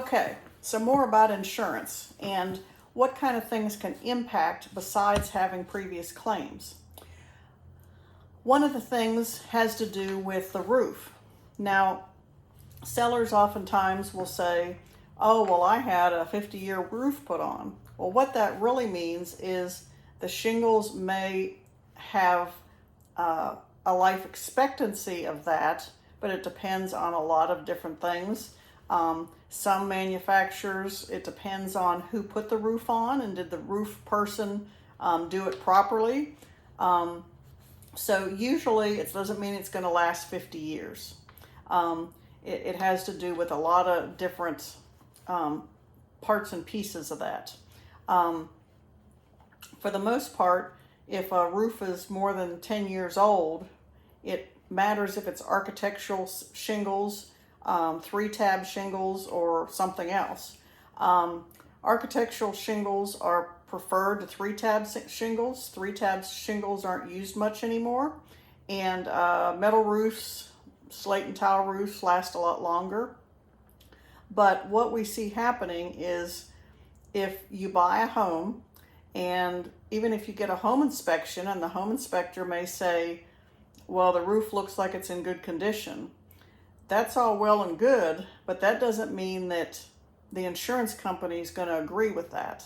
Okay, so more about insurance and what kind of things can impact besides having previous claims. One of the things has to do with the roof. Now, sellers oftentimes will say, oh, well, I had a 50-year roof put on. Well, what that really means is the shingles may have a life expectancy of that, but it depends on a lot of different things. Some manufacturers, it depends on who put the roof on and did the roof person do it properly. So usually it doesn't mean it's going to last 50 years. It has to do with a lot of different parts and pieces of that. For the most part, if a roof is more than 10 years old, it matters if it's architectural shingles, 3-tab shingles, or something else. Architectural shingles are preferred to 3-tab shingles. 3-tab shingles aren't used much anymore. And metal roofs, slate and tile roofs last a lot longer. But what we see happening is if you buy a home, and even if you get a home inspection and the home inspector may say, well, the roof looks like it's in good condition. That's all well and good, but that doesn't mean that the insurance company is going to agree with that.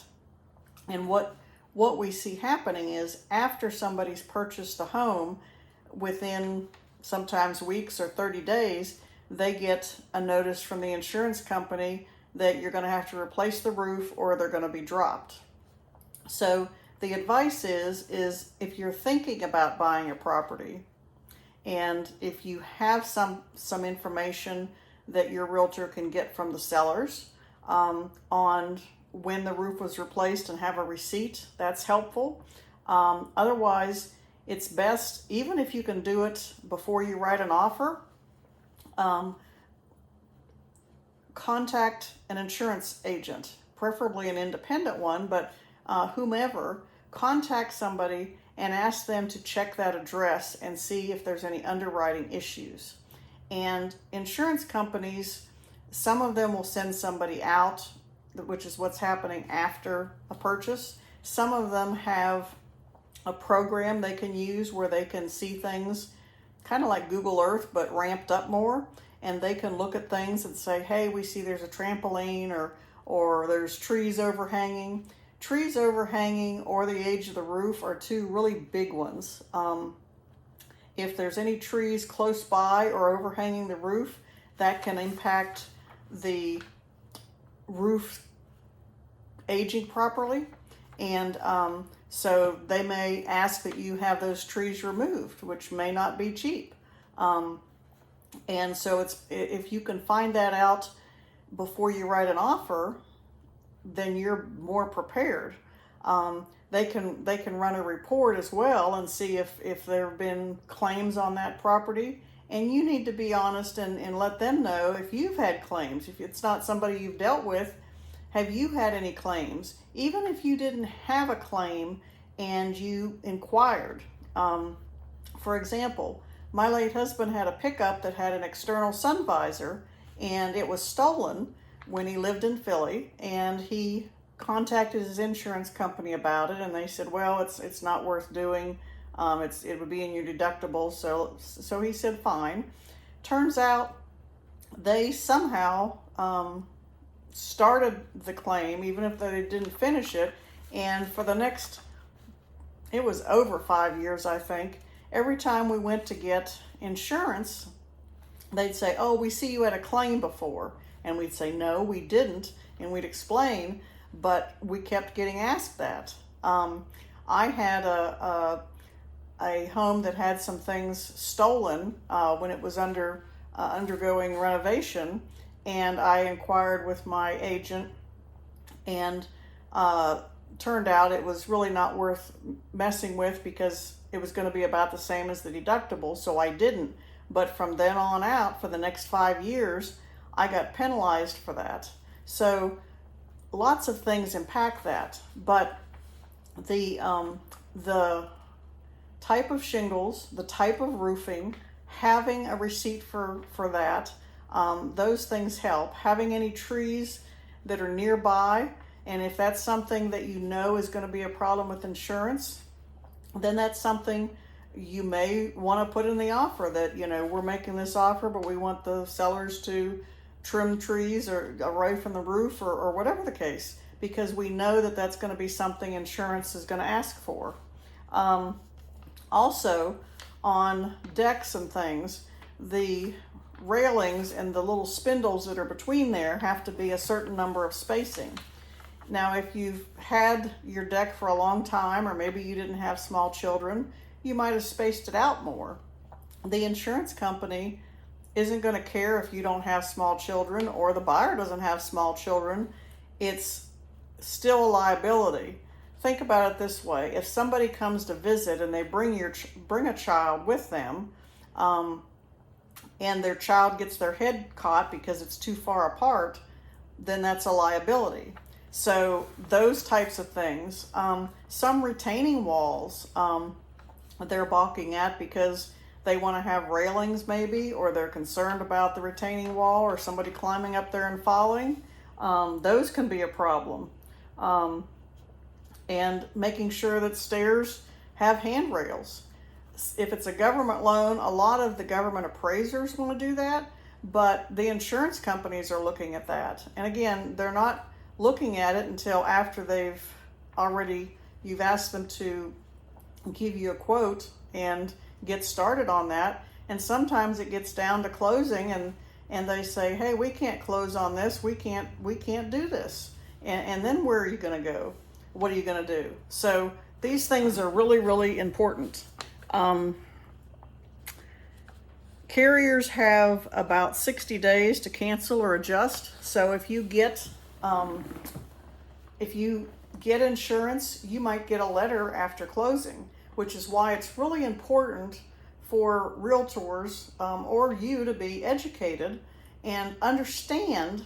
And what we see happening is after somebody's purchased the home, within sometimes weeks or 30 days, they get a notice from the insurance company that you're going to have to replace the roof or they're going to be dropped. So the advice is if you're thinking about buying a property, and if you have some information that your realtor can get from the sellers on when the roof was replaced and have a receipt, that's helpful. Otherwise, it's best, even if you can do it before you write an offer, contact an insurance agent, preferably an independent one, but whomever, contact somebody and ask them to check that address and see if there's any underwriting issues. And insurance companies, some of them will send somebody out, which is what's happening after a purchase. Some of them have a program they can use where they can see things kind of like Google Earth, but ramped up more. And they can look at things and say, hey, we see there's a trampoline or there's trees overhanging. Trees overhanging or the age of the roof are two really big ones. If there's any trees close by or overhanging the roof, that can impact the roof aging properly. And so they may ask that you have those trees removed, which may not be cheap. And so if you can find that out before you write an offer, then you're more prepared. They can run a report as well and see if there have been claims on that property. And you need to be honest and let them know if you've had claims. If it's not somebody you've dealt with, have you had any claims? Even if you didn't have a claim and you inquired. For example, my late husband had a pickup that had an external sun visor, and it was stolen when he lived in Philly, and he contacted his insurance company about it, and they said, well, it's not worth doing. It would be in your deductible. So he said, fine. Turns out they somehow started the claim, even if they didn't finish it. And for the next, it was over 5 years, I think, every time we went to get insurance, they'd say, oh, we see you had a claim before. And we'd say, no, we didn't. And we'd explain, but we kept getting asked that. I had a home that had some things stolen when it was undergoing renovation. And I inquired with my agent, and turned out it was really not worth messing with because it was going to be about the same as the deductible. So I didn't. But from then on out, for the next 5 years, I got penalized for that. So lots of things impact that, but the type of shingles, the type of roofing, having a receipt for that, Those things help. Having any trees that are nearby, and if that's something that you know is going to be a problem with insurance, then that's something you may want to put in the offer, that, you know, we're making this offer, but we want the sellers to trim trees or away from the roof, or whatever the case, because we know that that's going to be something insurance is going to ask for. Also, on decks and things, the railings and the little spindles that are between there have to be a certain number of spacing. Now, if you've had your deck for a long time, or maybe you didn't have small children, you might have spaced it out more. The insurance company isn't going to care if you don't have small children or the buyer doesn't have small children. It's still a liability. Think about it this way: if somebody comes to visit and they bring a child with them, and their child gets their head caught because it's too far apart, then that's a liability. So those types of things. Some retaining walls, they're balking at because they want to have railings maybe, or they're concerned about the retaining wall or somebody climbing up there and falling. Those can be a problem. And making sure that stairs have handrails. If it's a government loan, a lot of the government appraisers want to do that, but the insurance companies are looking at that. And again, they're not looking at it until after you've asked them to give you a quote and get started on that. And sometimes it gets down to closing, and they say, hey, we can't close on this, we can't do this. And then where are you going to go? What are you going to do? So these things are really, really important. Carriers have about 60 days to cancel or adjust. So if you get insurance, you might get a letter after closing, which is why it's really important for realtors, or you, to be educated and understand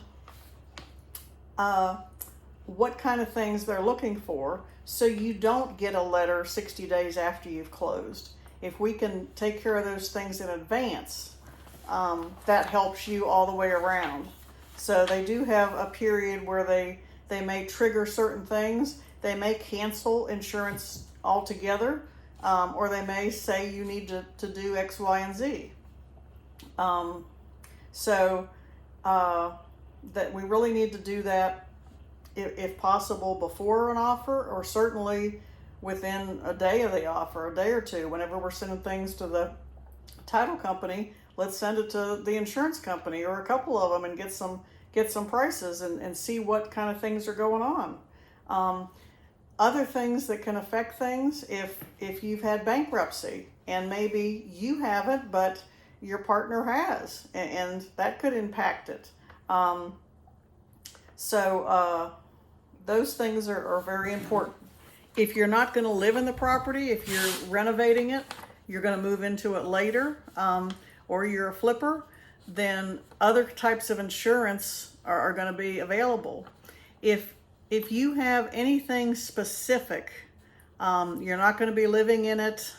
what kind of things they're looking for, so you don't get a letter 60 days after you've closed. If we can take care of those things in advance, that helps you all the way around. So they do have a period where they may trigger certain things. They may cancel insurance altogether, or they may say you need to do X, Y, and Z. That we really need to do that, if possible, before an offer, or certainly within a day of the offer, a day or two. Whenever we're sending things to the title company, let's send it to the insurance company, or a couple of them, and get some prices and see what kind of things are going on. Other things that can affect things, if you've had bankruptcy, and maybe you haven't, but your partner has, and that could impact it. Those things are very important. If you're not going to live in the property, if you're renovating it, you're going to move into it later, or you're a flipper, then other types of insurance are going to be available. If you have anything specific, you're not going to be living in it.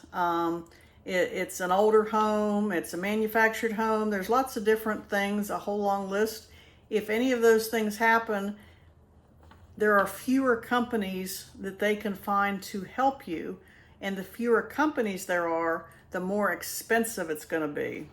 It's an older home, it's a manufactured home. There's lots of different things, a whole long list. If any of those things happen, there are fewer companies that they can find to help you. And the fewer companies there are, the more expensive it's going to be.